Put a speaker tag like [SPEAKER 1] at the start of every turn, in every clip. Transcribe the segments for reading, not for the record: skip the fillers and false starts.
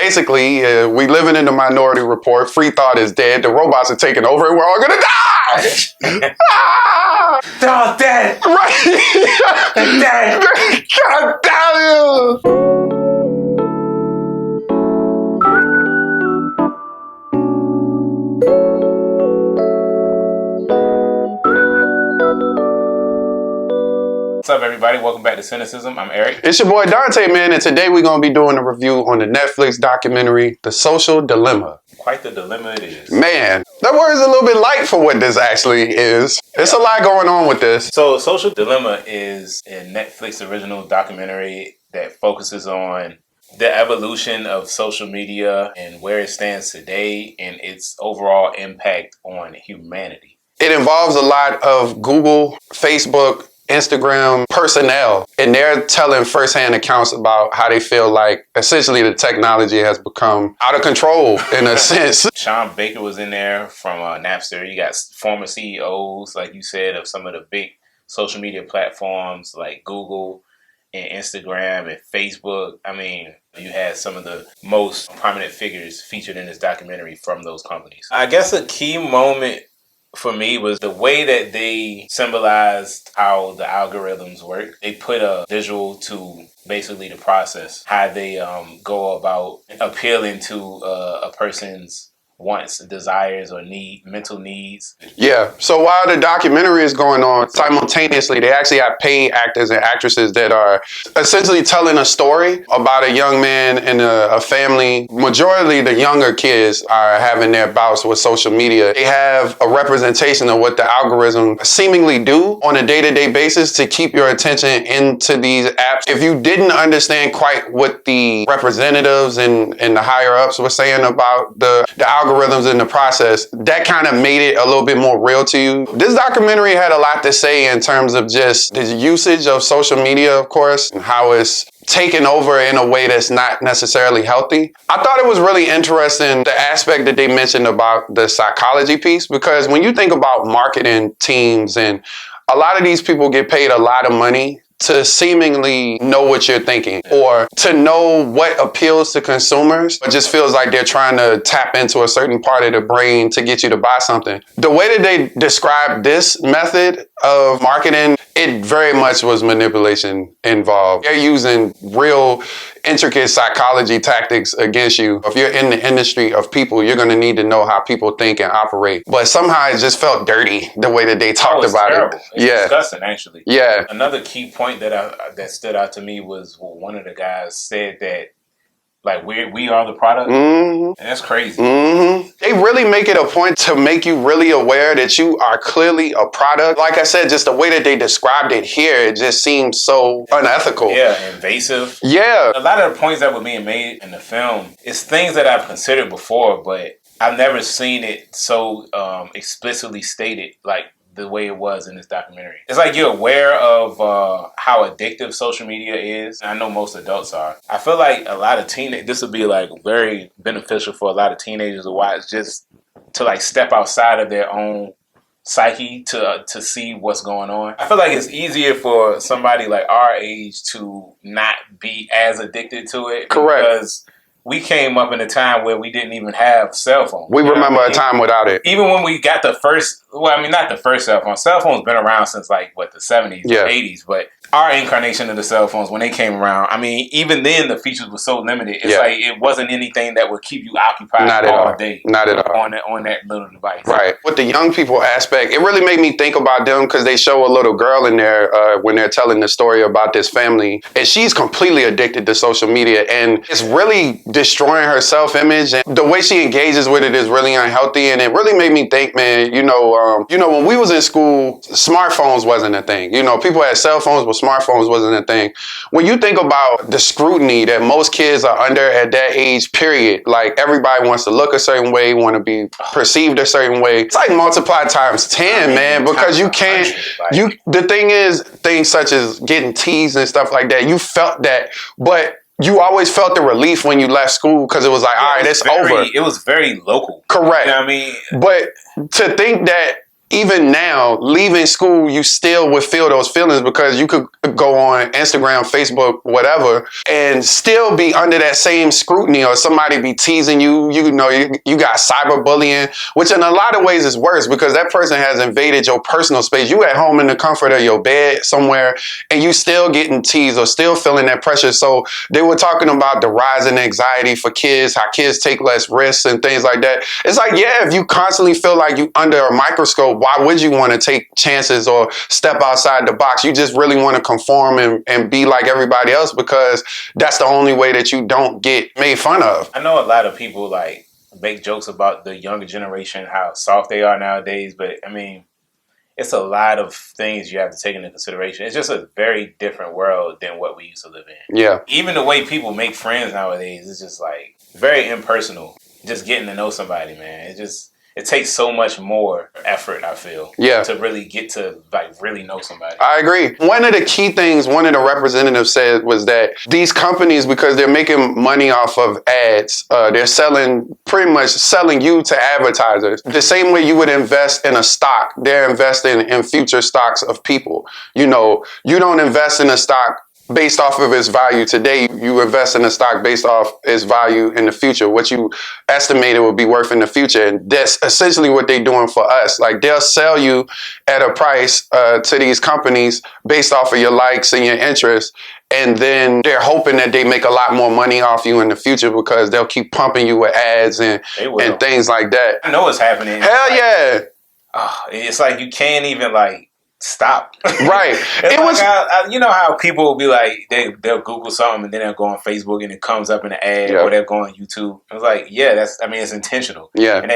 [SPEAKER 1] basically, we living in the Minority Report. Free thought is dead. The robots are taking over, and we're all gonna die.
[SPEAKER 2] They're all dead.
[SPEAKER 1] Right?
[SPEAKER 2] They're dead.
[SPEAKER 1] God damn you.
[SPEAKER 2] What's up, everybody? Welcome back to Cynicism. I'm Eric.
[SPEAKER 1] It's your boy Dante, man, and today we're going to be doing a review on the Netflix documentary, The Social Dilemma.
[SPEAKER 2] Quite the dilemma it is.
[SPEAKER 1] Man, that word is a little bit light for what this actually is. It's a lot going on with this.
[SPEAKER 2] So, Social Dilemma is a Netflix original documentary that focuses on the evolution of social media and where it stands today and its overall impact on humanity.
[SPEAKER 1] It involves a lot of Google, Facebook, Instagram personnel, and they're telling firsthand accounts about how they feel like essentially the technology has become out of control in a sense.
[SPEAKER 2] Sean Baker was in there from Napster. You got former CEOs, like you said, of some of the big social media platforms like Google and Instagram and Facebook. I mean, you had some of the most prominent figures featured in this documentary from those companies. I guess a key moment for me was the way that they symbolized how the algorithms work. They put a visual to basically the process, how they go about appealing to a person's wants, desires, or mental needs.
[SPEAKER 1] Yeah, so while the documentary is going on, simultaneously, they actually have paid actors and actresses that are essentially telling a story about a young man and a family. Majority of the younger kids are having their bouts with social media. They have a representation of what the algorithms seemingly do on a day-to-day basis to keep your attention into these apps. If you didn't understand quite what the representatives and the higher-ups were saying about the algorithms in the process, that kind of made it a little bit more real to you. This documentary had a lot to say in terms of just the usage of social media, of course, and how it's taken over in a way that's not necessarily healthy. I thought it was really interesting, the aspect that they mentioned about the psychology piece, because when you think about marketing teams, and a lot of these people get paid a lot of money to seemingly know what you're thinking or to know what appeals to consumers. It just feels like they're trying to tap into a certain part of the brain to get you to buy something. The way that they describe this method of marketing, it very much was manipulation involved. They're using real intricate psychology tactics against you. If you're in the industry of people, you're going to need to know how people think and operate. But somehow it just felt dirty the way that they talked about
[SPEAKER 2] terrible.
[SPEAKER 1] it.
[SPEAKER 2] It's disgusting, actually.
[SPEAKER 1] Yeah.
[SPEAKER 2] Another key point that stood out to me was one of the guys said that, like, we are the product.
[SPEAKER 1] Mm-hmm.
[SPEAKER 2] And that's crazy.
[SPEAKER 1] Mm-hmm. They really make it a point to make you really aware that you are clearly a product. Like I said, just the way that they described it here, it just seems so unethical.
[SPEAKER 2] Yeah, invasive.
[SPEAKER 1] Yeah.
[SPEAKER 2] A lot of the points that were being made in the film is things that I've considered before, but I've never seen it so explicitly stated, like the way it was in this documentary. It's like you're aware of how addictive social media is. I know most adults are. I feel like a lot of this would be like very beneficial for a lot of teenagers to watch, just to like step outside of their own psyche to see what's going on. I feel like it's easier for somebody like our age to not be as addicted to it.
[SPEAKER 1] Correct.
[SPEAKER 2] Because we came up in a time where we didn't even have cell phones.
[SPEAKER 1] We remember a time without it.
[SPEAKER 2] Even when we got the first, not the first cell phone. Cell phones been around since like, the 70s,
[SPEAKER 1] Yeah.
[SPEAKER 2] 80s. But our incarnation of the cell phones, when they came around, I mean, even then the features were so limited. It's
[SPEAKER 1] Yeah.
[SPEAKER 2] like it wasn't anything that would keep you occupied
[SPEAKER 1] Not at
[SPEAKER 2] all
[SPEAKER 1] all.
[SPEAKER 2] day.
[SPEAKER 1] Not at all.
[SPEAKER 2] On that little device.
[SPEAKER 1] Right. With the young people aspect, it really made me think about them because they show a little girl in there when they're telling the story about this family. And she's completely addicted to social media and it's really destroying her self-image. And the way she engages with it is really unhealthy. And it really made me think, man, when we was in school, smartphones wasn't a thing. People had cell phones, but smartphones wasn't a thing. When you think about the scrutiny that most kids are under at that age period, like everybody wants to look a certain way, want to be perceived a certain way. It's like multiplied times 10, man, because you can't, the thing is, things such as getting teased and stuff like that, you felt that, but you always felt the relief when you left school because it was like, all right, it's over.
[SPEAKER 2] It was very local.
[SPEAKER 1] Correct.
[SPEAKER 2] You know what I mean?
[SPEAKER 1] But to think that even now, leaving school, you still would feel those feelings because you could go on Instagram, Facebook, whatever, and still be under that same scrutiny, or somebody be teasing you. You know, you got cyberbullying, which in a lot of ways is worse because that person has invaded your personal space. You at home in the comfort of your bed somewhere, and you still getting teased or still feeling that pressure. So they were talking about the rise in anxiety for kids, how kids take less risks and things like that. It's like, yeah, if you constantly feel like you under a microscope, why would you want to take chances or step outside the box? You just really want to conform and be like everybody else because that's the only way that you don't get made fun of.
[SPEAKER 2] I know a lot of people like make jokes about the younger generation, how soft they are nowadays, but I mean, it's a lot of things you have to take into consideration. It's just a very different world than what we used to live in.
[SPEAKER 1] Yeah.
[SPEAKER 2] Even the way people make friends nowadays is just like very impersonal. Just getting to know somebody, man. It takes so much more effort, I feel, to really get to like really know somebody.
[SPEAKER 1] I agree. One of the key things one of the representatives said was that these companies, because they're making money off of ads, they're pretty much selling you to advertisers. The same way you would invest in a stock, they're investing in future stocks of people. You know, you don't invest in a stock based off of its value today. You invest in a stock based off its value in the future, what you estimate it will be worth in the future. And that's essentially what they're doing for us. Like, they'll sell you at a price to these companies based off of your likes and your interests. And then they're hoping that they make a lot more money off you in the future because they'll keep pumping you with ads and things like that.
[SPEAKER 2] I know it's happening.
[SPEAKER 1] Hell yeah.
[SPEAKER 2] It's like you can't even like stop.
[SPEAKER 1] Right.
[SPEAKER 2] It was you know how people will be like they'll Google something and then they'll go on Facebook and it comes up in an ad, or they'll go on YouTube. I was like, yeah, it's intentional.
[SPEAKER 1] Yeah.
[SPEAKER 2] And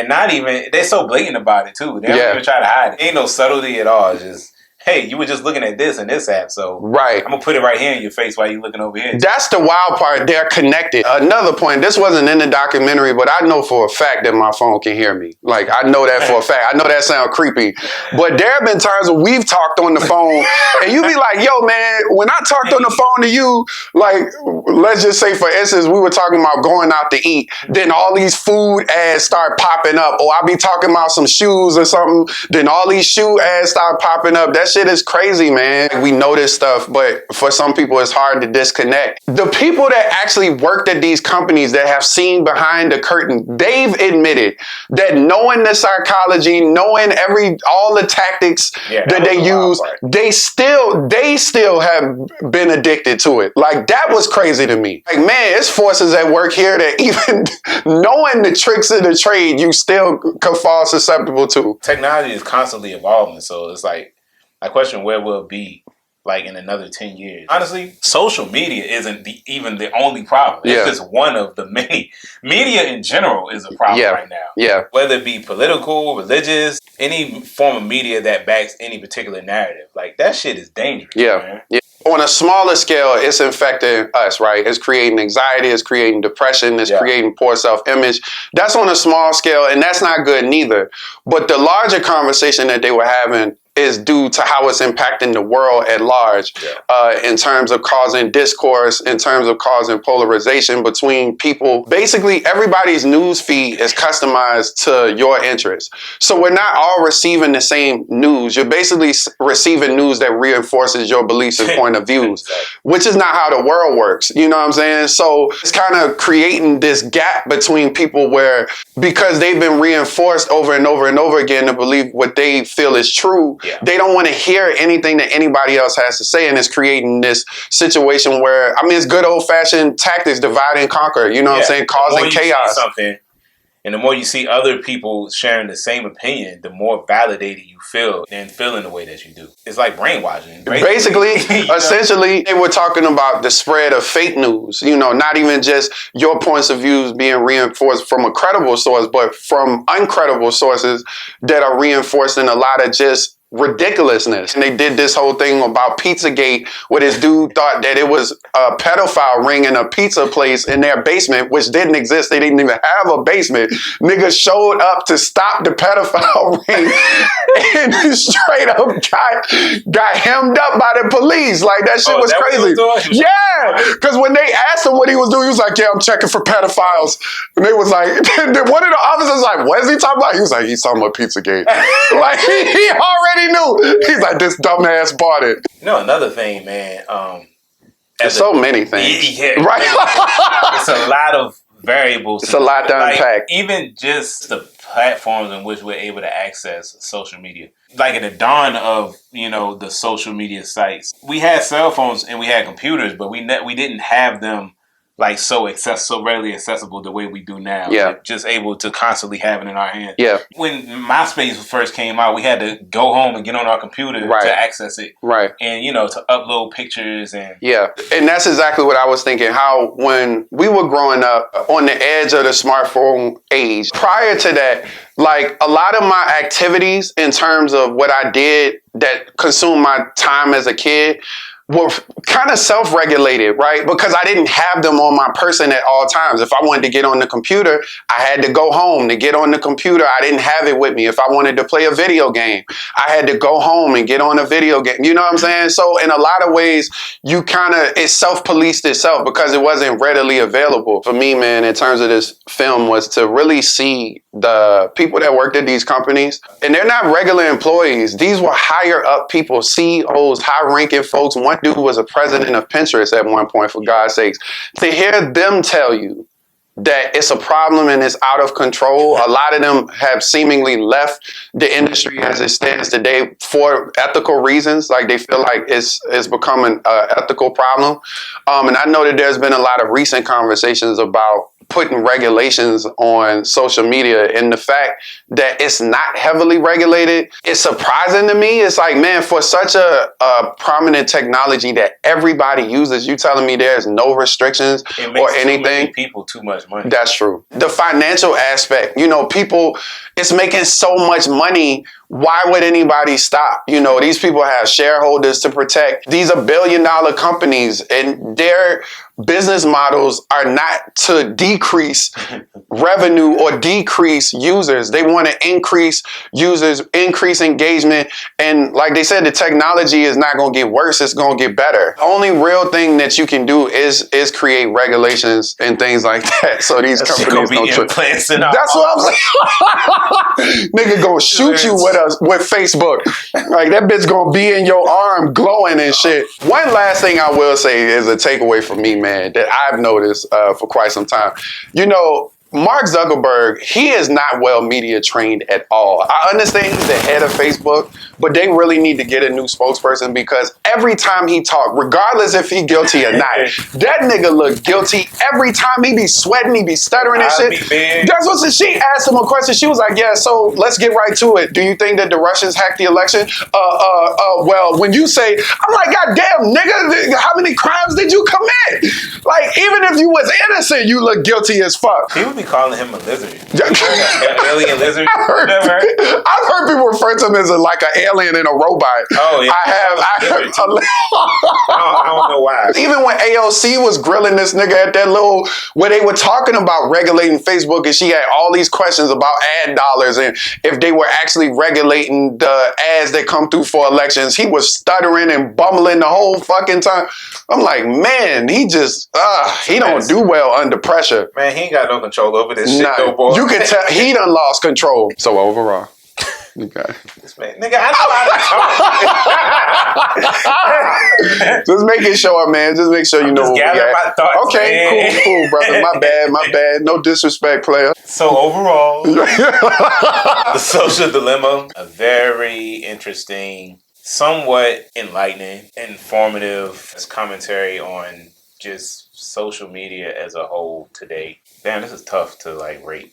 [SPEAKER 2] they're so blatant about it too. They don't even try to hide it. Ain't no subtlety at all. It's just, hey, you were just looking at this in this app, so I'm gonna put it right here in your face while you're looking over here.
[SPEAKER 1] That's the wild part. They're connected. Another point, this wasn't in the documentary, but I know for a fact that my phone can hear me. Like, I know that for a fact. I know that sounds creepy, but there have been times when we've talked on the phone and you be like, yo, man, when I talked on the phone to you, like, let's just say, for instance, we were talking about going out to eat, then all these food ads start popping up, or I'll be talking about some shoes or something, then all these shoe ads start popping up. That shit is crazy, man. We know this stuff, but for some people, it's hard to disconnect. The people that actually worked at these companies that have seen behind the curtain, they've admitted that knowing the psychology, knowing all the tactics that they use, they still have been addicted to it. Like, that was crazy to me. Like, man, it's forces at work here that even knowing the tricks of the trade, you still could fall susceptible to.
[SPEAKER 2] Technology is constantly evolving, so it's like, I question where we'll be like in another 10 years. Honestly, social media isn't even the only problem. It's just one of the many. Media in general is a problem right now.
[SPEAKER 1] Yeah.
[SPEAKER 2] Whether it be political, religious, any form of media that backs any particular narrative. Like, that shit is dangerous. Man.
[SPEAKER 1] Yeah. On a smaller scale, it's infecting us, right? It's creating anxiety, it's creating depression, it's creating poor self-image. That's on a small scale, and that's not good neither. But the larger conversation that they were having is due to how it's impacting the world at large, in terms of causing discourse, in terms of causing polarization between people. Basically, everybody's news feed is customized to your interests. So we're not all receiving the same news. You're basically receiving news that reinforces your beliefs and point of views, which is not how the world works. You know what I'm saying? So it's kind of creating this gap between people where, because they've been reinforced over and over and over again to believe what they feel is true, they don't want to hear anything that anybody else has to say, and it's creating this situation where, I mean, it's good old-fashioned tactics, divide and conquer, you know what I'm saying, causing chaos.
[SPEAKER 2] And the more you see other people sharing the same opinion, the more validated you feel in feeling the way that you do. It's like brainwashing.
[SPEAKER 1] Basically, essentially, they were talking about the spread of fake news, you know, not even just your points of views being reinforced from a credible source, but from uncredible sources that are reinforcing a lot of just ridiculousness. And they did this whole thing about Pizzagate where this dude thought that it was a pedophile ring in a pizza place in their basement, which didn't exist. They didn't even have a basement. Niggas showed up to stop the pedophile ring and straight up got hemmed up by the police. Like, that shit was crazy. Yeah, because when they asked him what he was doing, he was like, yeah, I'm checking for pedophiles. And they was like, one of the officers was like, what is he talking about? He was like, he's talking about Pizzagate. Like, he already knew. He's like, this dumbass bought it.
[SPEAKER 2] You know, another thing, man.
[SPEAKER 1] There's so many things.
[SPEAKER 2] Yeah,
[SPEAKER 1] right?
[SPEAKER 2] It's a lot of variables.
[SPEAKER 1] It's a lot to unpack.
[SPEAKER 2] Even just the platforms in which we're able to access social media. Like in the dawn of, the social media sites, we had cell phones and we had computers, but we didn't have them like so readily accessible the way we do now.
[SPEAKER 1] Yeah.
[SPEAKER 2] Like, just able to constantly have it in our hands.
[SPEAKER 1] Yeah.
[SPEAKER 2] When MySpace first came out, we had to go home and get on our computer to access it.
[SPEAKER 1] Right.
[SPEAKER 2] And, to upload pictures and...
[SPEAKER 1] Yeah. And that's exactly what I was thinking. How when we were growing up on the edge of the smartphone age, prior to that, like a lot of my activities in terms of what I did that consumed my time as a kid were kind of self-regulated, right? Because I didn't have them on my person at all times. If I wanted to get on the computer, I had to go home to get on the computer. I didn't have it with me. If I wanted to play a video game, I had to go home and get on a video game. You know what I'm saying? So in a lot of ways, it self-policed itself because it wasn't readily available. For me, man, in terms of this film, was to really see the people that worked at these companies, and they're not regular employees. These were higher up people, CEOs, high-ranking folks. One dude was a president of Pinterest at one point, for God's sakes. To hear them tell you that it's a problem and it's out of control. A lot of them have seemingly left the industry as it stands today for ethical reasons. Like, they feel like it's becoming an ethical problem. And I know that there's been a lot of recent conversations about putting regulations on social media, and the fact that it's not heavily regulated is surprising to me. It's like, man, for such a prominent technology that everybody uses, you telling me there's no restrictions or anything?
[SPEAKER 2] Too many people too much money.
[SPEAKER 1] That's true. The financial aspect, people, it's making so much money. Why would anybody stop? These people have shareholders to protect. These are billion-dollar companies, and their business models are not to decrease revenue or decrease users. They want to increase users, increase engagement. And like they said, the technology is not going to get worse. It's going to get better. The only real thing that you can do is create regulations and things like that. So these companies don't... That's what I'm saying. Nigga gonna shoot you with Facebook. Like, that bitch gonna be in your arm glowing and shit. One last thing I will say is a takeaway for me, man, that I've noticed for quite some time. Mark Zuckerberg, he is not well media trained at all. I understand he's the head of Facebook, but they really need to get a new spokesperson, because every time he talk, regardless if he guilty or not, that nigga look guilty every time. He be sweating, he be stuttering and shit. That's what she asked him a question. She was like, yeah, so let's get right to it. Do you think that the Russians hacked the election? Well, when you say, I'm like, God damn, nigga, how many crimes did you commit? Like, even if you was innocent, you look guilty as fuck.
[SPEAKER 2] People be calling him a lizard. Alien lizard.
[SPEAKER 1] I've heard people refer to him as like an alien and a robot.
[SPEAKER 2] Oh, yeah.
[SPEAKER 1] I heard.
[SPEAKER 2] I don't know why.
[SPEAKER 1] Even when AOC was grilling this nigga at that where they were talking about regulating Facebook, and she had all these questions about ad dollars and if they were actually regulating the ads that come through for elections, he was stuttering and bumbling the whole fucking time. I'm like, man, he just, he don't do well under pressure.
[SPEAKER 2] Man, he ain't got no control over this shit, though, boy.
[SPEAKER 1] You can tell he done lost control. So overall, okay.
[SPEAKER 2] This man, nigga, I know how to talk.
[SPEAKER 1] Just making sure, man. Just make sure you know
[SPEAKER 2] where we at. My thoughts,
[SPEAKER 1] okay,
[SPEAKER 2] man.
[SPEAKER 1] cool, brother. My bad. No disrespect, player.
[SPEAKER 2] So overall, The Social Dilemma, a very interesting, somewhat enlightening, informative commentary on just social media as a whole today. Damn, this is tough to rate.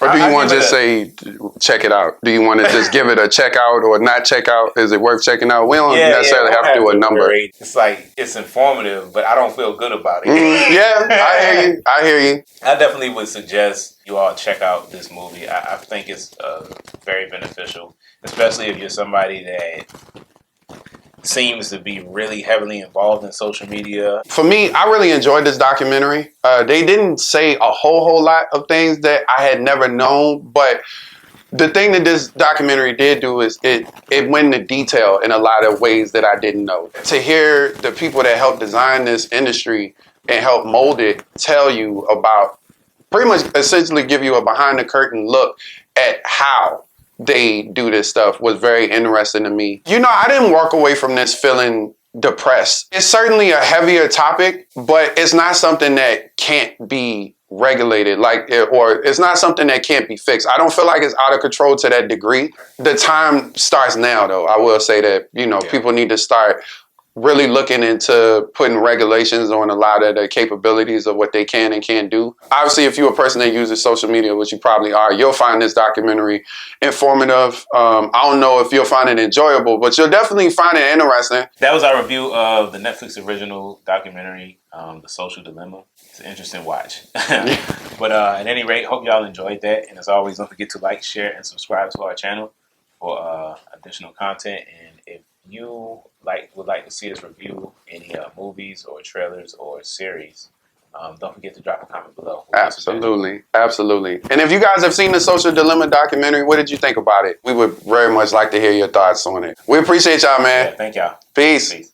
[SPEAKER 1] Or do you want to just say, check it out? Do you want to just give it a check out or not check out? Is it worth checking out? We don't necessarily have to do a number.
[SPEAKER 2] Rate. It's it's informative, but I don't feel good about it.
[SPEAKER 1] Yeah, I hear you.
[SPEAKER 2] I definitely would suggest you all check out this movie. I think it's very beneficial. especially if you're somebody that seems to be really heavily involved in social media.
[SPEAKER 1] For me, I really enjoyed this documentary. They didn't say a whole lot of things that I had never known, but the thing that this documentary did do is it went into detail in a lot of ways that I didn't know. To hear the people that helped design this industry and help mold it tell you about, pretty much essentially give you a behind the curtain look at how they do this stuff, was very interesting to me. You know, I didn't walk away from this feeling depressed. It's certainly a heavier topic, but it's not something that can't be regulated, or it's not something that can't be fixed. I don't feel like it's out of control to that degree. The time starts now, though. I will say that, people need to start really looking into putting regulations on a lot of the capabilities of what they can and can't do. Obviously, if you're a person that uses social media, which you probably are, you'll find this documentary informative. I don't know if you'll find it enjoyable, but you'll definitely find it interesting.
[SPEAKER 2] That was our review of the Netflix original documentary, The Social Dilemma. It's an interesting watch. But at any rate, hope y'all enjoyed that. And as always, don't forget to like, share, and subscribe to our channel for additional content. And if you would like to see us review any movies or trailers or series, don't forget to drop a comment below.
[SPEAKER 1] Absolutely. And if you guys have seen the Social Dilemma documentary, what did you think about it? We would very much like to hear your thoughts on it. We appreciate y'all, man.
[SPEAKER 2] Yeah, thank y'all.
[SPEAKER 1] Peace.
[SPEAKER 2] Peace.